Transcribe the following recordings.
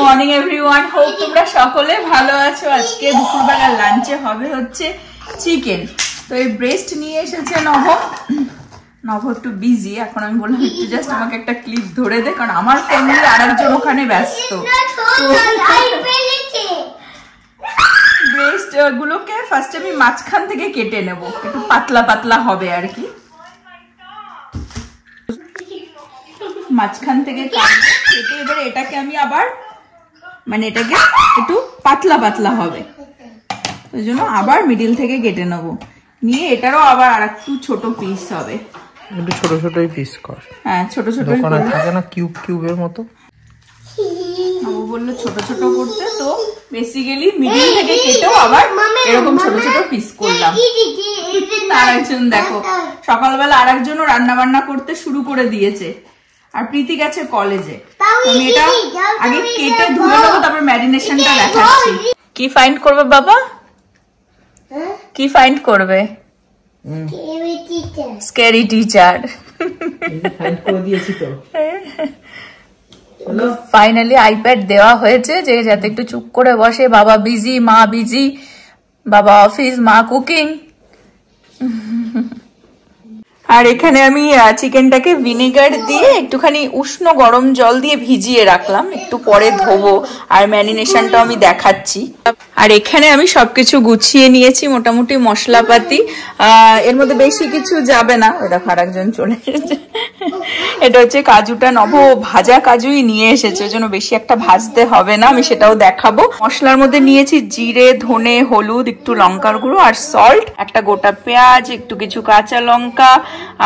Morning everyone, hope তোমরা সকলে ভালো আছো। আজকে দুপুরবেলা লাঞ্চে হবে হচ্ছে চিকেন। তো এই ব্রেস্ট নিয়ে এসেছে নভ একটু বিজি। এখন আমি বললাম একটু জাস্ট আমাকে একটা ক্লিপ ধরে দে, কারণ আমার ফ্যামিলি আরেকজন ওখানে ব্যস্ত। ব্রেস্ট গুলোকে ফার্স্ট আমি মাঝখান থেকে কেটে নেব, একটু পাতলা পাতলা হবে আর কি। মাঝখান থেকে কেটে এবারে এটাকে আমি আবার এটাকে একটু পাতলা পাতলা হবে, ওই জন্য আবার মিডিল থেকে কেটে নেব। নিয়ে এটারও আবার আর একটু ছোট পিস হবে, একটু ছোট ছোটই পিস কর। হ্যাঁ ছোট ছোট থাকে না, কিউব কিউবের মতো। বাবু বললো ছোট ছোট করতে, তো বেসিক্যালি মিডিল থেকে কেটেও আবার এরকম ছোট ছোট পিস করলাম। আর একজন দেখো সকালবেলা আর একজনও রান্না বান্না করতে শুরু করে দিয়েছে, আর প্রীতি গেছে কলেজে। আমি এটা আগে কেটে ধুয়ে নেবো, তারপর ম্যারিনেশনটা দেখাচ্ছি। কি ফাইন্ড করবে বাবা? কি ফাইন্ড করবে? Scary teacher. ফাইনালি আইপ্যাড দেওয়া হয়েছে, যে যাতে একটু চুপ করে বসে। বাবা বিজি, মা বিজি, বাবা অফিস, মা কুকিং। আর এখানে আমি চিকেনটাকে ভিনেগার দিয়ে একটুখানি উষ্ণ গরম জল দিয়ে ভিজিয়ে রাখলাম, একটু পরে ধোবো। আর ম্যারিনেশনটা আমি দেখাচ্ছি। আর এখানে আমি সবকিছু গুছিয়ে নিয়েছি, মোটামুটি মশলাপাতি। এর মধ্যে বেশি কিছু যাবে না। ওই দেখো আরেকজন চলে এসেছে। এটা হচ্ছে কাজুটা, নভ ভাজা কাজুই নিয়ে এসেছে, ওই জন্য বেশি একটা ভাজতে হবে না, আমি সেটাও দেখাবো। মশলার মধ্যে নিয়েছি জিরে, ধনে, হলুদ, একটু লঙ্কার গুঁড়ো আর সল্ট, একটা গোটা পেঁয়াজ, একটু কিছু কাঁচা লঙ্কা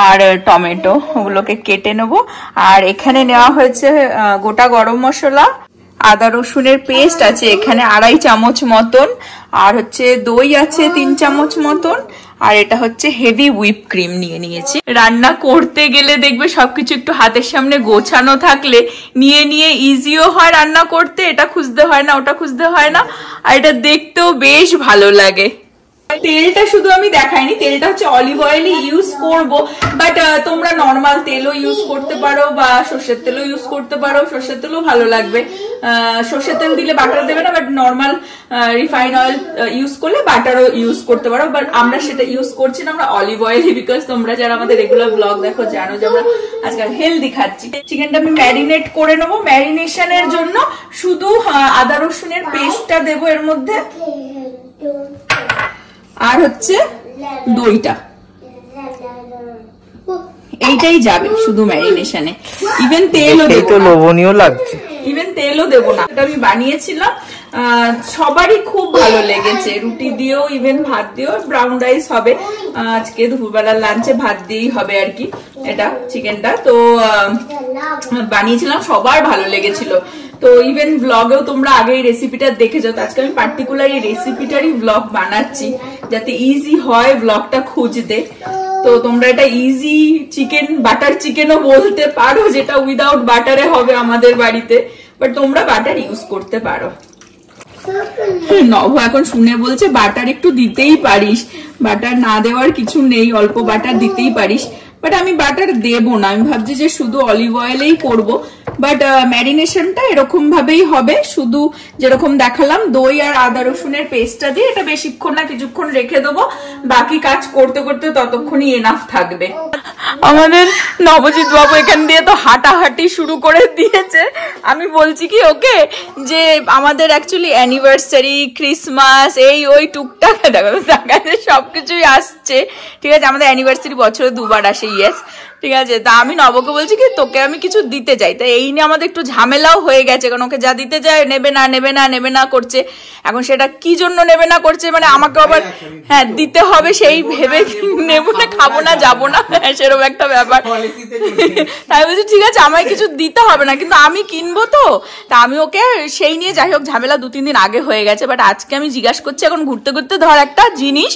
আর টমেটো, ওগুলোকে কেটে নেবো। আর এখানে নেওয়া হয়েছে গোটা গরম মশলা, আদা রসুনের পেস্ট আছে এখানে 2.5 চামচ মতন, আর হচ্ছে দই আছে 3 চামচ মতন, আর এটা হচ্ছে হেভি হুইপ ক্রিম নিয়ে নিয়েছি। রান্না করতে গেলে দেখবে সবকিছু একটু হাতের সামনে গোছানো থাকলে নিয়ে নিয়ে ইজিও হয় রান্না করতে। এটা খুঁজতে হয় না, ওটা খুঁজতে হয় না, আর এটা দেখতেও বেশ ভালো লাগে। তেলটা শুধু আমি দেখাইনি, তেলটা হচ্ছে অলিভ অয়েল ইউজ করব, বাট তোমরা নর্মাল তেলও ইউজ করতে পারো বা সর্ষের তেলও ইউজ করতে পারো। সর্ষের তেলও ভালো লাগবে। সর্ষের তেল দিলে বাটার দেবে না, but normal refine oil use করলে বাটারও ইউজ করতে পারো। বাট আমরা সেটা ইউজ করছি না, আমরা অলিভ অয়েলই, বিকজ তোমরা যারা আমাদের রেগুলার ব্লগ দেখো জানো যে আমরা আজকাল হেলদি খাচ্ছি। চিকেনটা আমি ম্যারিনেট করে নেবো। ম্যারিনেশনের জন্য শুধু আদা রসুনের পেস্টটা দেবো এর মধ্যে, আর হচ্ছে দইটা, এইটাই যাবে শুধু ম্যারিনেশনে। ইভেন তেলও দেবো না, লবণীয় লাগছে। ইভেন তেলও দেবো না। এটা আমি বানিয়েছিলাম, সবারই খুব ভালো লেগেছে। রুটি দিয়েও, ইভেন ভাত দিয়েও। ব্রাউন রাইস হবে আজকে দুপুরবেলার লাঞ্চে, ভাত দিয়েই হবে আর কি এটা চিকেনটা। তো বানিয়েছিলাম, সবার ভালো লেগেছিল। তো ইভেন ব্লগেও তোমরা আগে এই রেসিপিটা দেখেছো। তো আজকে আমি পার্টিকুলার এই রেসিপিটারই ব্লগ বানাচ্ছি, যাতে ইজি হয় ব্লগটা খুঁজতে। তো তোমরা এটা ইজি চিকেন, বাটার চিকেনও বলতে পারো, যেটা উইদাউট বাটারে হবে আমাদের বাড়িতে, বাট তোমরা বাটার ইউজ করতে পারো। নভ এখন শুনে বলছে বাটার একটু দিতেই পারিস, বাটার না দেওয়ার কিছু নেই, অল্প বাটার দিতেই পারিস। বাট আমি বাটার দেবো না, আমি ভাবছি যে শুধু অলিভ অয়েলেই করবো। বাট ম্যারিনেশনটা এরকম ভাবেই হবে, শুধু যেরকম দেখালাম দই আর আদা রসুনের পেস্টটা দিয়ে। এটা বেশিক্ষণ না, কিছুক্ষণ রেখে দেবো, বাকি কাজ করতে করতে ততক্ষণই এনাফ থাকবে। আমাদের নবজিৎ বাবু এখান দিয়ে তো হাঁটাহাঁটি শুরু করে দিয়েছে। আমি বলছি কি ওকে, যে আমাদের অ্যাকচুয়ালি অ্যানিভার্সারি, ক্রিসমাস, এই ওই টুকটাক দেখাচ্ছে, সবকিছুই আসছে। ঠিক আছে, আমাদের অ্যানিভার্সারি বছরে 2 বার আসে, ইয়েস ঠিক আছে। তা আমি নবকে বলছি কি তোকে আমি কিছু দিতে চাই, তাই এই নিয়ে আমাদের একটু ঝামেলাও হয়ে গেছে, কারণ ওকে যা দিতে চাই নেবে না নেবে না নেবে না করছে। এখন সেটা কি জন্য নেবে না করছে, আমাকে আবার হ্যাঁ দিতে হবে সেই ভেবে নেবো না, খাবো না, যাবো না, সেরকম একটা ব্যাপার। তাই বলছি ঠিক আছে আমায় কিছু দিতে হবে না, কিন্তু আমি কিনবো তো। তা আমি ওকে সেই নিয়ে, যাই হোক ঝামেলা 2-3 দিন আগে হয়ে গেছে। বাট আজকে আমি জিজ্ঞাসা করছি, এখন ঘুরতে ঘুরতে ধর একটা জিনিস,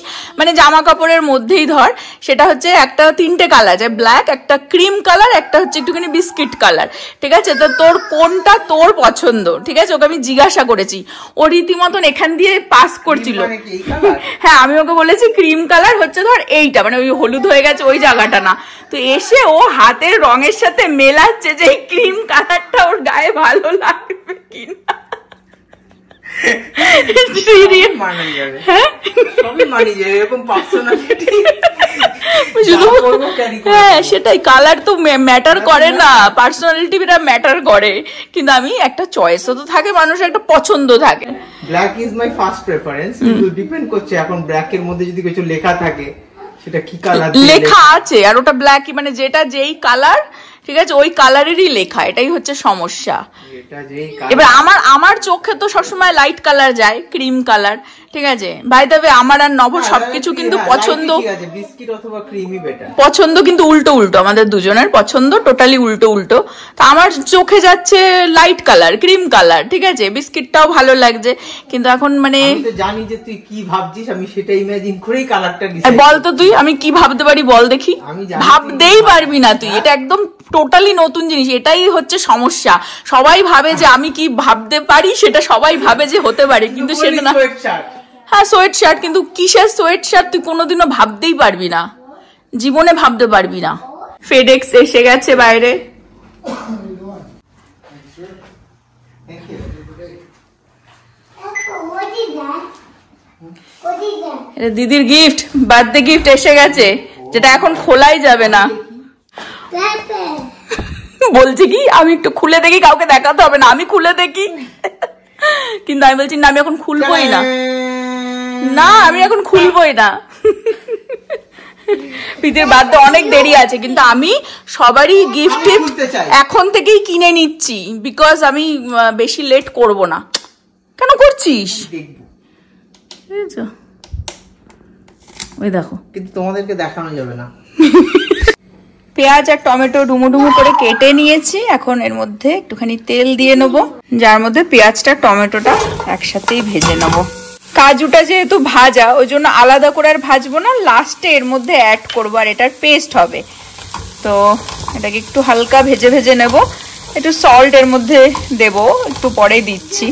জামা কাপড়ের মধ্যেই ধর, সেটা হচ্ছে একটা 3টে কালার, যে ব্ল্যাক, একটা ক্রিম কালার, একটা হচ্ছে একটুখানি বিস্কিট কালার। ঠিক আছে, তো তোর কোনটা তোর পছন্দ? ঠিক আছে, ওকে আমি জিজ্ঞাসা করেছি, ও রীতিমতন এখান দিয়ে পাস করছিল। হ্যাঁ আমি ওকে বলেছি ক্রিম কালার হচ্ছে ধর এইটা, ওই হলুদ হয়ে গেছে ওই জায়গাটা না। তো এসে ও হাতের রঙের সাথে মেলাচ্ছে যে এই ক্রিম কালারটা ওর গায়ে ভালো লাগবে কিনা। হ্যাঁ সেটাই, কালার তো ম্যাটার করে না, পার্সোনালিটিটা ম্যাটার করে, কিন্তু আমি একটা চয়েসও তো থাকে, মানুষের একটা পছন্দ থাকে। Black is my first preference, কিন্তু ডিপেন্ড করছে এখন ব্ল্যাক এর মধ্যে যদি কিছু লেখা থাকে সেটা কি কালার লেখা আছে, আর ওটা ব্ল্যাকই, মানে যেটা যেই কালার ঠিক আছে ওই কালারেরই লেখা, এটাই হচ্ছে সমস্যা। এবার আমার চোখে তো সবসময় লাইট কালার যায়, ক্রিম কালার, ঠিক আছে। বাই দ্য ওয়ে আমার আর নভর সবকিছু কিন্তু পছন্দ, পছন্দ কিন্তু উল্টো উল্টো, আমাদের দুজনের পছন্দ টোটালি উল্টো উল্টো। তা আমার চোখে যাচ্ছে লাইট কালার, ক্রিম কালার, ঠিক আছে, বিস্কিটটাও ভালো লাগছে, কিন্তু এখন মানে জানি যে তুই কি ভাবছিস, আমি সেটা ইমাজিন করেই কালারটা বল তো তুই আমি কি ভাবতে পারি বল দেখি। ভাবতেই পারবি না তুই, এটা একদম টোটালি নতুন জিনিস, এটাই হচ্ছে সমস্যা। সবাই ভাবে যে আমি কি ভাবতে পারি, সেটা সবাই ভাবে যে হতে পারে, কিন্তু সেটা না। হ্যাঁ সোয়েট শার্ট, কিন্তু কিসের সোয়েট শার্ট তুই কোনোদিনও ভাবতেই পারবি না, জীবনে ভাবতে পারবি না। ফেডেক্স এসে গেছে বাইরে, দিদির গিফট, বার্থডে গিফট এসে গেছে, যেটা এখন খোলাই যাবে না। বলছি কি আমি একটু খুলে দেখি, কাউকে দেখাতে হবে না, আমি খুলে দেখি, কিন্তু আমি বলছি না আমি এখন খুলবোই না, না আমি এখন খুলবোই না। প্রীতির বার্থডে অনেক দেরি আছে, কিন্তু আমি সবারই গিফট এখন থেকেই কিনে নিচ্ছি, বিকজ আমি বেশি লেট করব না। কেন করছিস? ওই দেখো, কিন্তু তোমাদেরকে দেখানো যাবে না। পেঁয়াজ আর টমেটো ডুমো ডুমো করে কেটে নিয়েছি, এখন এর মধ্যে একটুখানি তেল দিয়ে নেবো, যার মধ্যে পেঁয়াজটা টমেটোটা একসাথেই ভেজে নেবো। কাজুটা যেহেতু ভাজা, ওই জন্য আলাদা করে আর ভাজবো না, লাস্টে এর মধ্যে অ্যাড করবো, আর এটার পেস্ট হবে। তো এটাকে একটু হালকা ভেজে ভেজে নেব, একটু সল্ট এর মধ্যে দেব, একটু পরে দিচ্ছি।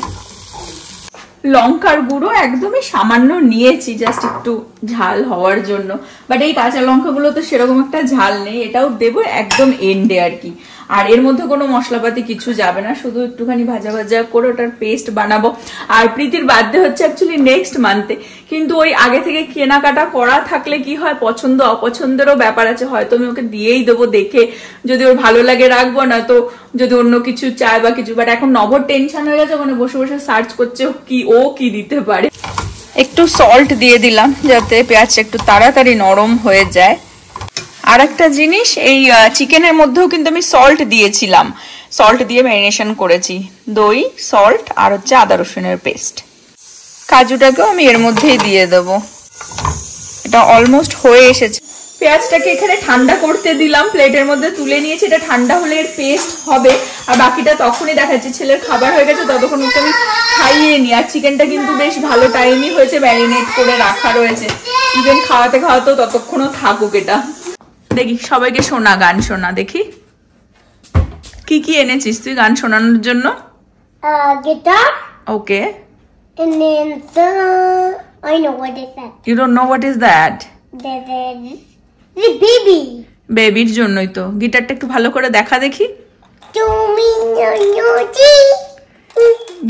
লঙ্কার গুঁড়ো একদমই সামান্য নিয়েছি, জাস্ট একটু ঝাল হওয়ার জন্য, বাট এই কাঁচা লঙ্কাগুলো তো সেরকম একটা ঝাল নেই, এটাও দেবো একদম এন্ডে আর কি। আর এর মধ্যে কোনো মশলাপাতি কিছু যাবে না, শুধু একটুখানি ভাজা ভাজা করে ওটার পেস্ট বানাবো। আর প্রীতির বার্থডে হচ্ছে অ্যাকচুয়ালি নেক্সট মান্থে, কিন্তু ওই আগে থেকে কেনাকাটা করা থাকলে কি হয়, পছন্দ অপছন্দেরও ব্যাপার আছে, হয়তো আমি ওকে দিয়েই দেবো দেখে, যদি ওর ভালো লাগে রাখবো, না তো যদি অন্য কিছু চায় বা কিছু। বাট এখন নভর টেনশন হয়ে গেছে, ওখানে বসে বসে সার্চ করছে ও কি দিতে পারে। একটু সল্ট দিয়ে দিলাম যাতে পেঁয়াজটা একটু তাড়াতাড়ি নরম হয়ে যায়। আর একটা জিনিস, এই চিকেনের মধ্যেও কিন্তু আমি সল্ট দিয়েছিলাম, সল্ট দিয়ে ম্যারিনেশন করেছি, দই, সল্ট আর হচ্ছে আদা রসুনের পেস্ট। কাজুটাকেও আমি এর মধ্যেই দিয়ে দেবো। এটা অলমোস্ট হয়ে এসেছে। পেঁয়াজটাকে এখানে ঠান্ডা করতে দিলাম, প্লেটের মধ্যে তুলে নিয়েছি, এটা ঠান্ডা হলে এর পেস্ট হবে, আর বাকিটা তখনই দেখাচ্ছি। ছেলের খাবার হয়ে গেছে, ততক্ষণ ওকে আমি খাইয়ে নি। আর চিকেনটা কিন্তু বেশ ভালো টাইমই হয়েছে, ম্যারিনেট করে রাখা রয়েছে, ইভেন খাওয়াতে খাওয়াতেও ততক্ষণও থাকুক। এটা দেখি সবাইকে শোনা, গান শোনা, দেখি কি কি এনেছিস তুই গান শোনানোর জন্য? Guitar. Okay, And then I know what is that. You don't know what is that? The baby. বেবির জন্যই তো। গিটারটা একটু ভালো করে দেখা দেখি।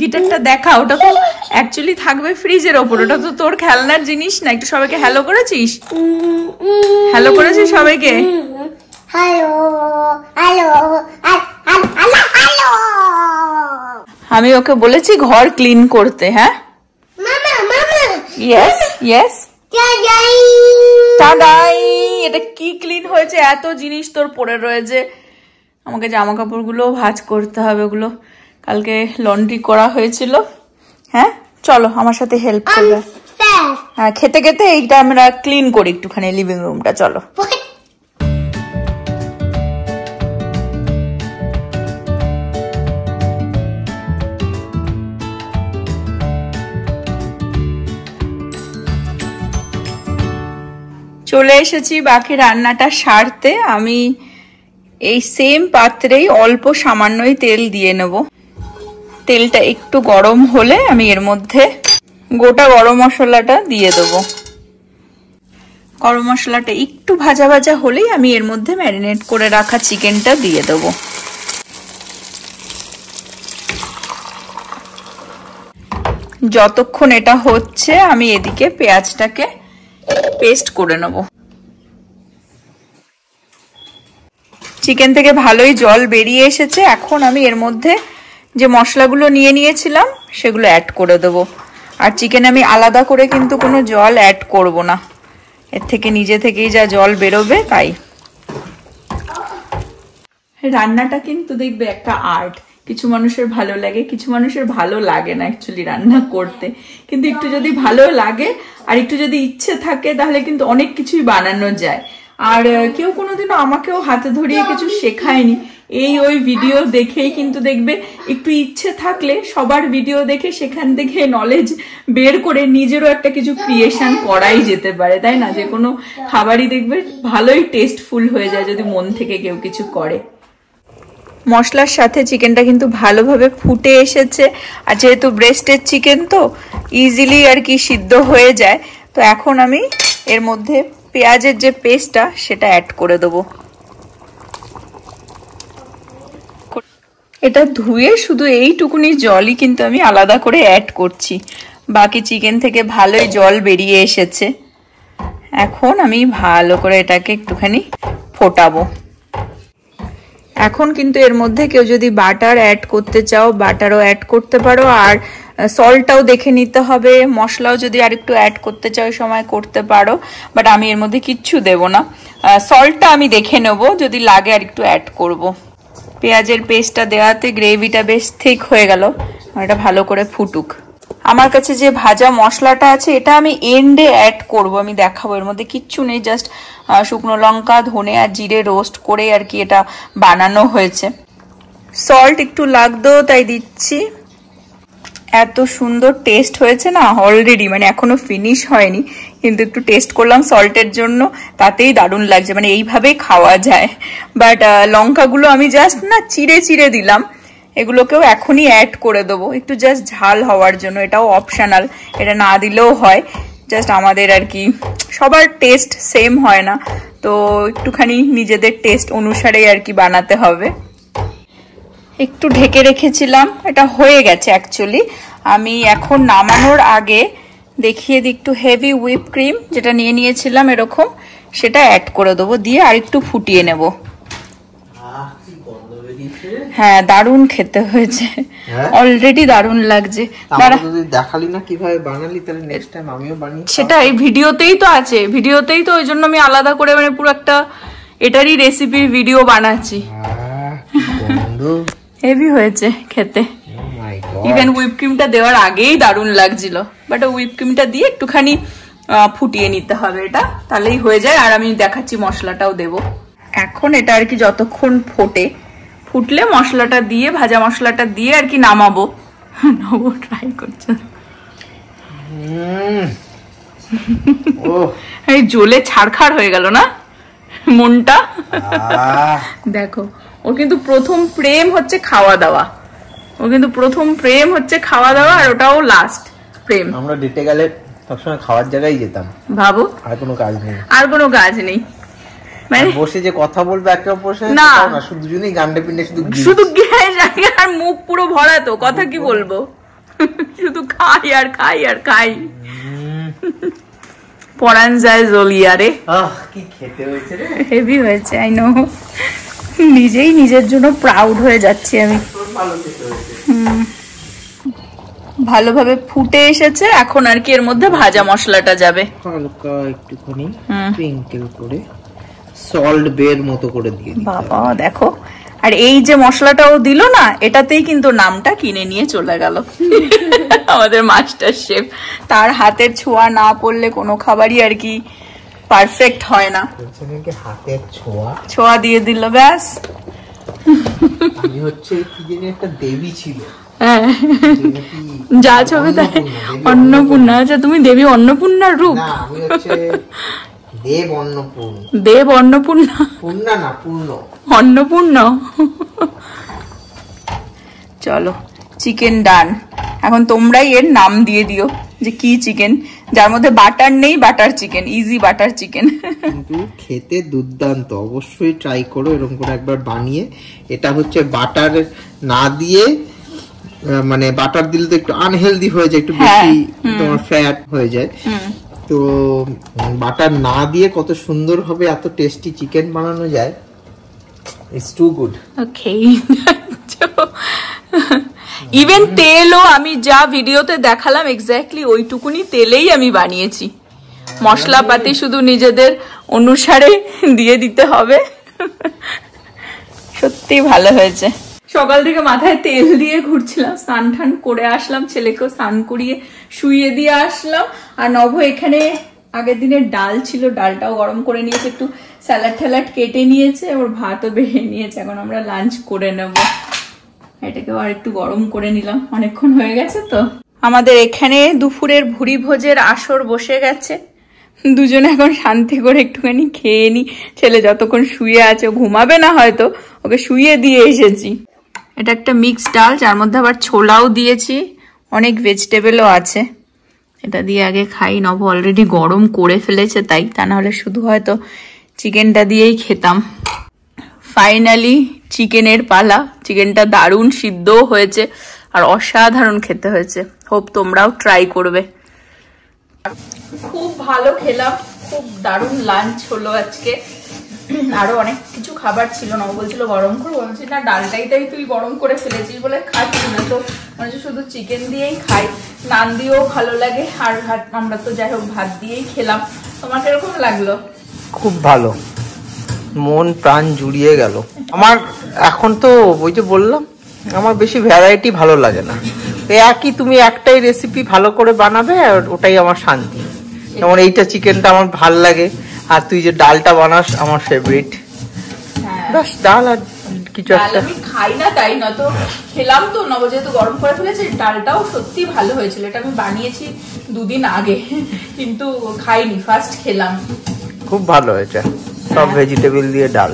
গিটারটা দেখা, ওটা তো অ্যাকচুয়ালি থাকবে ফ্রিজের ওপর, ওটা তো তোর খেলনার জিনিস না। একটু সবাইকে হ্যালো করেছিস? হ্যালো করেছিস সবাইকে? Hello hello hello hello. আমি ওকে বলেছি ঘর ক্লিন করতে। হ্যাঁ মামা মামা। Yes yes. টাডাই টাডাই। এটা কি ক্লিন হয়েছে, এত জিনিস তোর পড়ে রয়েছে। আমাকে জামা কাপড়গুলো ভাঁজ করতে হবে, ওগুলো কালকে লন্ড্রি করা হয়েছিল। হ্যাঁ চলো আমার সাথে হেল্প করবে। হ্যাঁ খেতে খেতে এইটা আমরা ক্লিন করি একটুখানি লিভিং রুমটা, চলো। চলে এসেছি বাকি রান্নাটা সারতে। আমি এই সেম পাত্রেই অল্প সামান্যই তেল দিয়ে নেব। তেলটা একটু গরম হলে আমি এর মধ্যে গোটা গরম মশলাটা দিয়ে দেব। গরম মশলাটা একটু ভাজা ভাজা হলেই আমি এর মধ্যে ম্যারিনেট করে রাখা চিকেনটা দিয়ে দেব। যতক্ষণ এটা হচ্ছে আমি এদিকে পেঁয়াজটাকে পেস্ট করে নেব। চিকেন থেকে ভালোই জল বেরিয়ে এসেছে। এখন আমি এর মধ্যে যে মশলাগুলো নিয়ে নিয়েছিলাম সেগুলো অ্যাড করে দেবো। আর চিকেনে আমি আলাদা করে কিন্তু কোনো জল অ্যাড করব না, এর থেকে নিজে থেকেই যা জল বেরোবে তাই। রান্নাটা কিন্তু দেখবে একটা আর্ট। কিছু মানুষের ভালো লাগে, কিছু মানুষের ভালো লাগে না অ্যাকচুয়ালি রান্না করতে, কিন্তু একটু যদি ভালো লাগে আর একটু যদি ইচ্ছে থাকে তাহলে কিন্তু অনেক কিছুই বানানো যায়। আর কেউ কোনোদিনও আমাকেও হাতে ধরিয়ে কিছু শেখায়নি, এই ওই ভিডিও দেখেই কিন্তু দেখবে একটু ইচ্ছে থাকলে সবার ভিডিও দেখে সেখান থেকে নলেজ বের করে নিজেরও একটা কিছু ক্রিয়েশন করাই যেতে পারে, তাই না? যে কোনো খাবারই দেখবে ভালোই টেস্টফুল হয়ে যায় যদি মন থেকে কেউ কিছু করে। মশলার সাথে চিকেনটা কিন্তু ভালোভাবে ফুটে এসেছে, আর যেহেতু ব্রেস্টের চিকেন তো ইজিলি আর কি সিদ্ধ হয়ে যায়। তো এখন আমি এর মধ্যে পেঁয়াজের যে পেস্টটা সেটা অ্যাড করে দেবো। এটা ধুয়ে শুধু এইটুকুনি জলই কিন্তু আমি আলাদা করে অ্যাড করছি, বাকি চিকেন থেকে ভালোই জল বেরিয়ে এসেছে। এখন আমি ভালো করে এটাকে একটুখানি ফোটাবো। এখন কিন্তু এর মধ্যে কেউ যদি বাটার অ্যাড করতে চাও বাটারও অ্যাড করতে পারো, আর সল্টটাও দেখে নিতে হবে, মশলাও যদি আর একটু অ্যাড করতে চাও সময় করতে পারো, বাট আমি এর মধ্যে কিচ্ছু দেব না। সল্টটা আমি দেখে নেব, যদি লাগে আর একটু অ্যাড করব। পেঁয়াজের পেস্টটা দেওয়াতে গ্রেভিটা বেশ ঠিক হয়ে গেল, এটা ভালো করে ফুটুক। আমার কাছে যে ভাজা মশলাটা আছে এটা আমি এন্ডে অ্যাড করব, আমি দেখাবো। এর মধ্যে কিচ্ছু নেই, জাস্ট শুকনো লঙ্কা ধনে আর জিরে রোস্ট করে আর কি এটা বানানো হয়েছে। সল্ট একটু লাগতো তাই দিচ্ছি। এত সুন্দর টেস্ট হয়েছে না অলরেডি, মানে এখনো ফিনিশ হয়নি কিন্তু একটু টেস্ট করলাম সল্টের জন্য, তাতেই দারুণ লাগছে, মানে এইভাবেই খাওয়া যায়। বাট লঙ্কাগুলো আমি জাস্ট না চিড়ে চিড়ে দিলাম, এগুলোকেও এখনই অ্যাড করে দেবো একটু জাস্ট ঝাল হওয়ার জন্য, এটাও অপশনাল, এটা না দিলেও হয়, জাস্ট আমাদের আর কি সবার টেস্ট সেম হয় না, তো একটুখানি নিজেদের টেস্ট অনুসারেই আর কি বানাতে হবে। একটু ঢেকে রেখেছিলাম, এটা হয়ে গেছে অ্যাকচুয়ালি। আমি এখন নামানোর আগে দেখিয়ে দিই, একটু হেভি হুইপ ক্রিম যেটা নিয়ে নিয়েছিলাম এরকম, সেটা অ্যাড করে দেবো, দিয়ে আর একটু ফুটিয়ে নেব। হ্যাঁ দারুণ খেতে হয়েছে, অলরেডি দারুণ লাগছে। দেখালি না কিভাবে বানালি, তাহলে নেক্সট টাইম আমিও বানাই। সেটা এই ভিডিওতেই তো আছে, ভিডিওতেই তো, ওই জন্য আমি আলাদা করে মানে পুরো একটা এটারই রেসিপির ভিডিও বানাচ্ছি। হেভি হয়েছে খেতে, ইভেন হুইপ ক্রিমটা দেওয়ার আগেই দারুণ লাগছিল, বাট হুইপ ক্রিমটা দিয়ে একটুখানি ফুটিয়ে নিতে হবে, এটা তাহলেই হয়ে যায়। আর আমি দেখাচ্ছি মশলাটাও দেব এখন। এটা আর কি যতক্ষণ ফুটলে মশলাটা দিয়ে, ভাজা মশলাটা দিয়ে আর কি নামাবো। ট্রাই করছে, এই জ্বলে ছাড়খাড় হয়ে গেল না মনটা। দেখো ওর কিন্তু প্রথম প্রেম হচ্ছে খাওয়া দাওয়া, ওর কিন্তু প্রথম প্রেম হচ্ছে খাওয়া দাওয়া, আর ওটাও লাস্ট প্রেম। আমরা ডেটে গেলে সবসময় খাওয়ার জায়গায় যেতাম, ভাবো, আর কোনো কাজ নেই, আর কোনো কাজ নেই, মানে বসে যে কথা বলবে একে অপরের সাথে না, শুধু দুজনেই গান্ডে পিন্ডে শুধু গিয়ে যায়, আর মুখ পুরো ভরা, তো কথা কি বলবো, শুধু খাই আর খাই আর খাই, পরান যায় জ্বলিয়া রে। কি খেতে হয়েছে রে, হেভি হয়েছে, আই নো, নিজেই নিজের জন্য প্রাউড হয়ে যাচ্ছি আমি। ভালোভাবে ফুটে এসেছে, এখন আর কি এর মধ্যে ভাজা মশলাটা যাবে, হালকা একটুখানি স্প্রিংকেল করে সল্ট বের মতো করে দিয়ে দিতে। বাবা দেখো, আর এই যে মশলাটাও দিল না, এটাতেই কিন্তু নামটা কিনে নিয়ে চলে গেল আমাদের মাস্টার শেফ। তার হাতের ছোঁয়া না পড়লে কোনো খাবারই আর কি পারফেক্ট হয় না, হাতের ছোঁয়া দিয়ে দিল, ব্যাস। আমি হচ্ছে কি জানি একটা দেবী ছিল, যা ছবি তাই অন্নপূর্ণা। আচ্ছা তুমি দেবী অন্নপূর্ণার রূপ? না, আমি হচ্ছে দেব অন্নপূর্ণা। দেব অন্নপূর্ণা, পূর্ণা না পূর্ণ, অন্নপূর্ণ। চলো চিকেন ডান, এখন তোমরাই এর নাম দিয়ে দিও যে কি চিকেন, যার মধ্যে বাটার নেই, butter chicken, easy butter chicken. কিন্তু খেতে দুর্দান্ত, অবশ্যই ট্রাই করো এরকম করে একবার বানিয়ে। এটা হচ্ছে বাটার না দিয়ে মানে বাটার দিলে তো একটু আনহেলদি হয়ে যায়, একটু বেশি তোমার ফ্যাট হয়ে যায়। তো বাটার না দিয়ে কত সুন্দর ভাবে এত টেস্টি চিকেন বানানো যায়। It's too good. Okay, even তেলও আমি যা ভিডিওতে দেখালাম এক্স্যাক্টলি ওইটুকুনি তেলেই আমি বানিয়েছি। মশলাপাতি শুধু নিজেদের অনুসারে দিয়ে দিতে হবে। সত্যি ভালো হয়েছে। সকাল থেকে মাথায় তেল দিয়ে ঘুরছিলাম, স্নান টান করে আসলাম, ছেলেকেও স্নান করিয়ে শুইয়ে দিয়ে আসলাম। আর নভ এখানে আগের দিনের ডাল ছিল, ডালটাও গরম করে নিয়েছে, একটু স্যালাড ট্যালাড কেটে নিয়েছে, ওর ভাতও বেড়ে নিয়েছে। এখন আমরা লাঞ্চ করে নেব। এটাকেও আর একটু গরম করে নিলাম, অনেকক্ষণ হয়ে গেছে তো। আমাদের এখানে দুপুরের ভুরি ভোজের আসর বসে গেছে। দুজনে এখন শান্তি করে একটুখানি খেয়ে নি। ছেলে যতক্ষণ শুয়ে আছে, ঘুমাবে না হয়তো, ওকে শুয়ে দিয়ে এসেছি। এটা একটা মিক্সড ডাল, যার মধ্যে আবার ছোলাও দিয়েছি, অনেক ভেজিটেবলও আছে। এটা দিয়ে আগে খাই। নব অলরেডি গরম করে ফেলেছে, তাই তা না হলে শুধু হয়তো চিকেনটা দিয়েই খেতাম। ফাইনালি চিকেনের পালা। চিকেনটা দারুণ সিদ্ধও হয়েছে আর অসাধারণ খেতে হয়েছে। হোপ তোমরাও ট্রাই করবে। খুব ভালো খেলাম, খুব দারুণ লাঞ্চ হলো আজকে। আরো অনেক কিছু খাবার ছিল না, বলছিল গরম করে, বলছি না ডালটাই তাই তুই গরম করে ফেলেছিস বলে খাচ্ছি না, তো মানে শুধু চিকেন দিয়েই খাই, নান দিয়েও ভালো লাগে। আর ভাত আমরা তো যাই হোক ভাত দিয়েই খেলাম। তোমার কিরকম লাগলো? খুব ভালো, মন প্রাণ জুড়িয়ে গেল আমার। এখন তো ওই যে বললাম, আমার বেশি ভ্যারাইটি ভালো লাগে না, একই তুমি একটাই রেসিপি ভালো করে বানাবে, আর ওটাই আমার শান্তি। যেমন এইটা চিকেনটা আমার ভাল লাগে, আর তুই যে ডালটা বানাস আমার ফেভারিট। বাস ডাল আর কিছু একটা। আমি খাই না তাই না, তো খেলাম তো। নব যেহেতু গরম করে ফেলেছে, ডালটাও সত্যি ভালো হয়েছিল। এটা আমি বানিয়েছি 2 দিন আগে, কিন্তু খাইনি, ফার্স্ট খেলাম। খুব ভালো হয়েছে, সব ভেজিটেবল দিয়ে ডাল।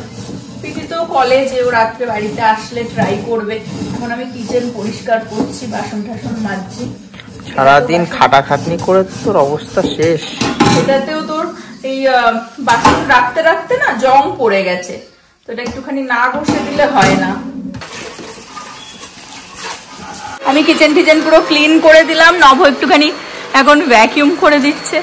পিঠি তো কলেজে, ও রাত্রে বাড়িতে আসলে ট্রাই করবে। এখন আমি কিচেন পরিষ্কার করছি, বাসন টাসন মাজছি। সারাদিন খাটাখাটনি করে তোর অবস্থা শেষ। এটাতেও তোর এই বাসন রাখতে রাখতে না জং পড়ে গেছে, তো এটা একটুখানি না ঘষে দিলে হয় না। আমি কিচেন টিচেন পুরো ক্লিন করে দিলাম। নভ একটুখানি এখন ভ্যাকিউম করে দিচ্ছে।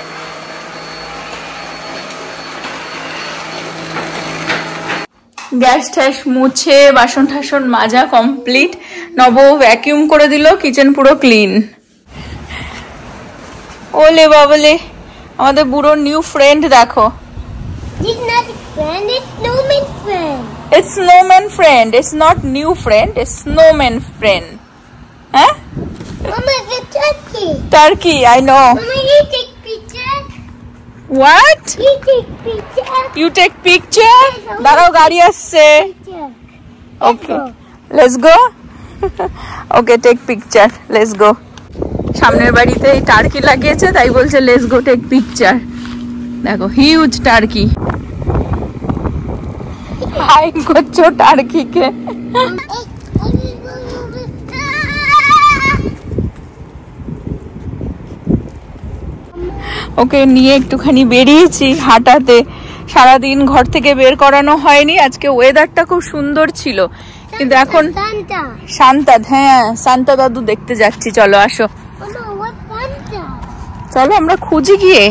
গ্যাস ট্যাস মুছে বাসন টাসন মাজা কমপ্লিট। নব ভ্যাকিউম করে দিল, কিচেন পুরো ক্লিন। ওলে বাবলে, আমাদের বুড়ো নিউ ফ্রেন্ড দেখো। It's not a friend, it's snowman friend. It's snowman friend. It's not new friend. It's snowman friend. Huh? Mama, it's a turkey. Turkey, I know. Mama, you take picture. What? You take picture. You take picture? দাঁড়াও, গাড়ি আসছে। Picture. Okay. Let's go. Okay, take picture. Let's go. সামনের বাড়িতে এই turkey লাগিয়েছে, তাই বলছে let's go take picture. দেখো হিউজ টার্কি। হাই করছো টার্কিকে। ওকে নিয়ে একটুখানি বেরিয়েছি হাঁটাতে। সারাদিন ঘর থেকে বের করানো হয়নি। আজকে ওয়েদারটা খুব সুন্দর ছিল, কিন্তু এখন শান্তা, হ্যাঁ শান্তা দাদু দেখতে যাচ্ছি। চলো আসো, চলো আমরা খুঁজি গিয়ে।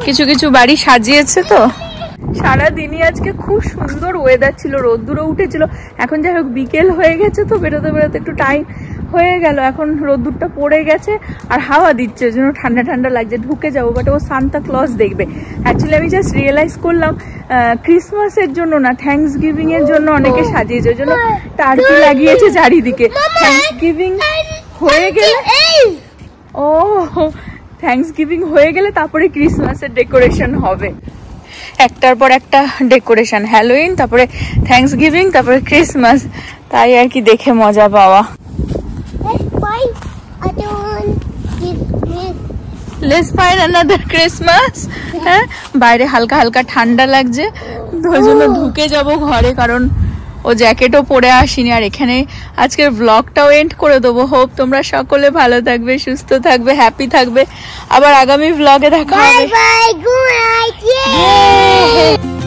কিছু কিছু বাড়ি সাজিয়েছে তো। সারাদিনই আজকে খুব সুন্দর ওয়েদার ছিল, রোদ্দুরও উঠেছিল। এখন যাই হোক বিকেল হয়ে গেছে, তো বেরোতে বেরোতে একটু টাইম হয়ে গেল। এখন রোদ্দুরটা পড়ে গেছে আর হাওয়া দিচ্ছে, ওই জন্য ঠান্ডা ঠান্ডা লাগছে। ঢুকে যাবো, বাট ও সান্তা ক্লজ দেখবে। অ্যাকচুয়ালি আমি জাস্ট রিয়েলাইজ করলাম ক্রিসমাসের জন্য না, থ্যাঙ্কস গিভিং এর জন্য অনেকে সাজিয়েছে, ওই জন্য টার্কি লাগিয়েছে চারিদিকে। থ্যাঙ্কস গিভিং হয়ে গেলে, ও থ্যাঙ্কস গিভিং হয়ে গেলে তারপরে ক্রিসমাসের ডেকোরেশন হবে। একটার পর একটা ডেকোরেশন, হ্যালোইন, তারপরে থ্যাঙ্কস গিভিং, তারপরে ক্রিসমাস। তাই আর কি দেখে মজা পাওয়া। Let's find another Christmas. হ্যাঁ, বাইরে হালকা হালকা ঠান্ডা লাগছে, ওই জন্য ঢুকে যাব ঘরে, কারণ ও জ্যাকেটও পরে আসিনি। আর এখানে আজকের ব্লগটাও এন্ড করে দেবো। হোপ তোমরা সকলে ভালো থাকবে, সুস্থ থাকবে, হ্যাপি থাকবে। আবার আগামী ব্লগে দেখা হবে। Bye bye, good night. Yay!